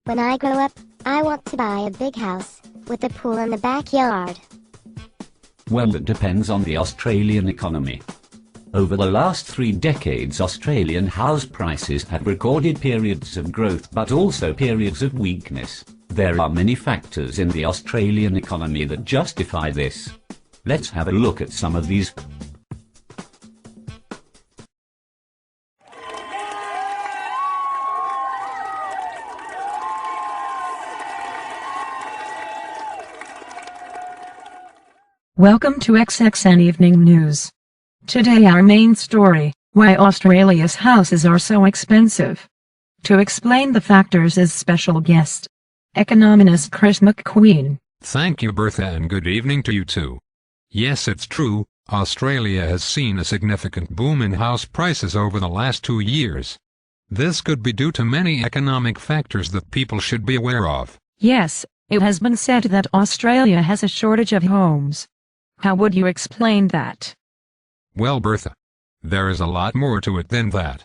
When I grow up, I want to buy a big house, with a pool in the backyard. Well, that depends on the Australian economy. Over the last 3 decades, Australian house prices have recorded periods of growth but also periods of weakness. There are many factors in the Australian economy that justify this. Let's have a look at some of these. Welcome to XXN Evening News. Today our main story, why Australia's houses are so expensive. To explain the factors is special guest, economist Chris McQueen. Thank you, Bertha, and good evening to you too. Yes, it's true, Australia has seen a significant boom in house prices over the last 2 years. This could be due to many economic factors that people should be aware of. Yes, it has been said that Australia has a shortage of homes. How would you explain that? Well, Bertha, there is a lot more to it than that.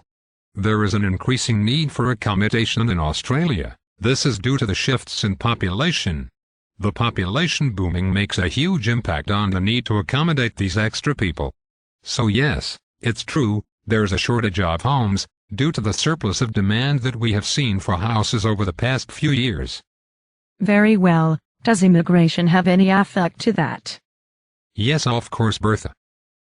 There is an increasing need for accommodation in Australia. This is due to the shifts in population. The population booming makes a huge impact on the need to accommodate these extra people. So yes, it's true, there's a shortage of homes, due to the surplus of demand that we have seen for houses over the past few years. Very well. Does immigration have any effect to that? Yes, of course, Bertha.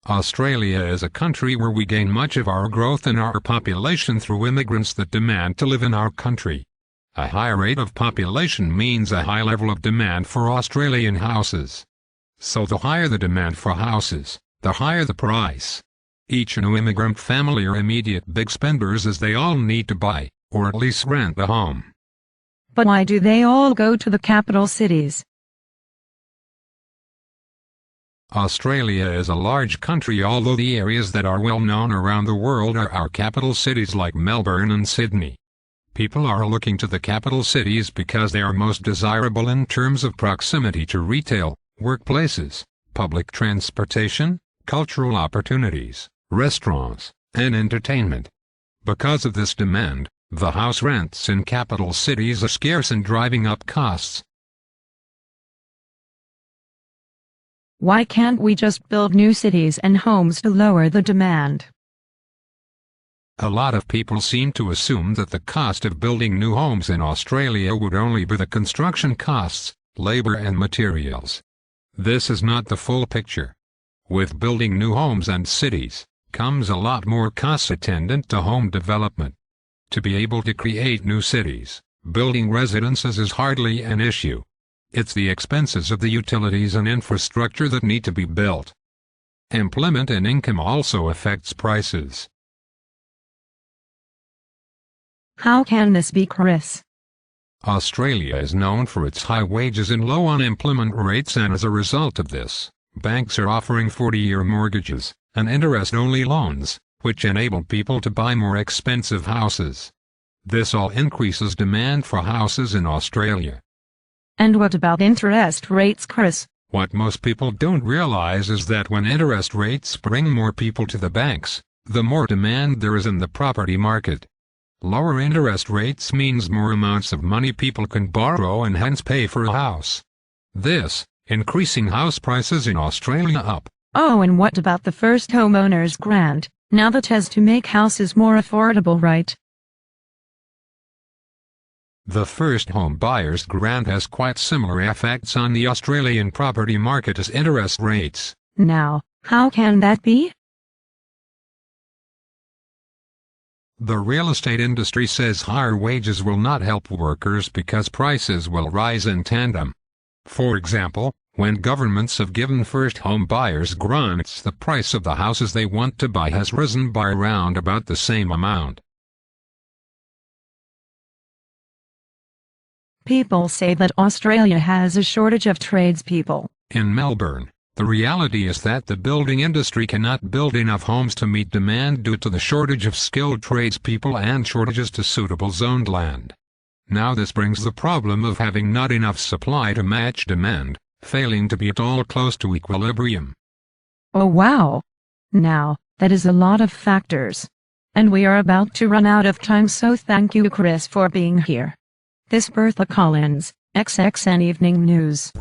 Australia is a country where we gain much of our growth in our population through immigrants that demand to live in our country. A high rate of population means a high level of demand for Australian houses. So the higher the demand for houses, the higher the price. Each new immigrant family are immediate big spenders as they all need to buy, or at least rent a home. But why do they all go to the capital cities? Australia is a large country, although the areas that are well known around the world are our capital cities like Melbourne and Sydney. People are looking to the capital cities because they are most desirable in terms of proximity to retail, workplaces, public transportation, cultural opportunities, restaurants, and entertainment. Because of this demand, the house rents in capital cities are scarce and driving up costs. Why can't we just build new cities and homes to lower the demand? A lot of people seem to assume that the cost of building new homes in Australia would only be the construction costs, labor and materials. This is not the full picture. With building new homes and cities, comes a lot more costs attendant to home development. To be able to create new cities, building residences is hardly an issue. It's the expenses of the utilities and infrastructure that need to be built. Employment and income also affects prices. How can this be, Chris? Australia is known for its high wages and low unemployment rates, and as a result of this, banks are offering 40-year mortgages and interest-only loans, which enable people to buy more expensive houses. This all increases demand for houses in Australia. And what about interest rates, Chris? What most people don't realize is that when interest rates bring more people to the banks, the more demand there is in the property market. Lower interest rates means more amounts of money people can borrow and hence pay for a house. This, increasing house prices in Australia up. Oh, and what about the first homeowner's grant? Now that has to make houses more affordable, right? The first home buyer's grant has quite similar effects on the Australian property market as interest rates. Now, how can that be? The real estate industry says higher wages will not help workers because prices will rise in tandem. For example, when governments have given first home buyers grants, the price of the houses they want to buy has risen by around about the same amount. People say that Australia has a shortage of tradespeople. In Melbourne, the reality is that the building industry cannot build enough homes to meet demand due to the shortage of skilled tradespeople and shortages to suitable zoned land. Now this brings the problem of having not enough supply to match demand, failing to be at all close to equilibrium. Oh wow! Now, that is a lot of factors. And we are about to run out of time, so thank you, Chris, for being here. This Bertha Collins, XXN Evening News.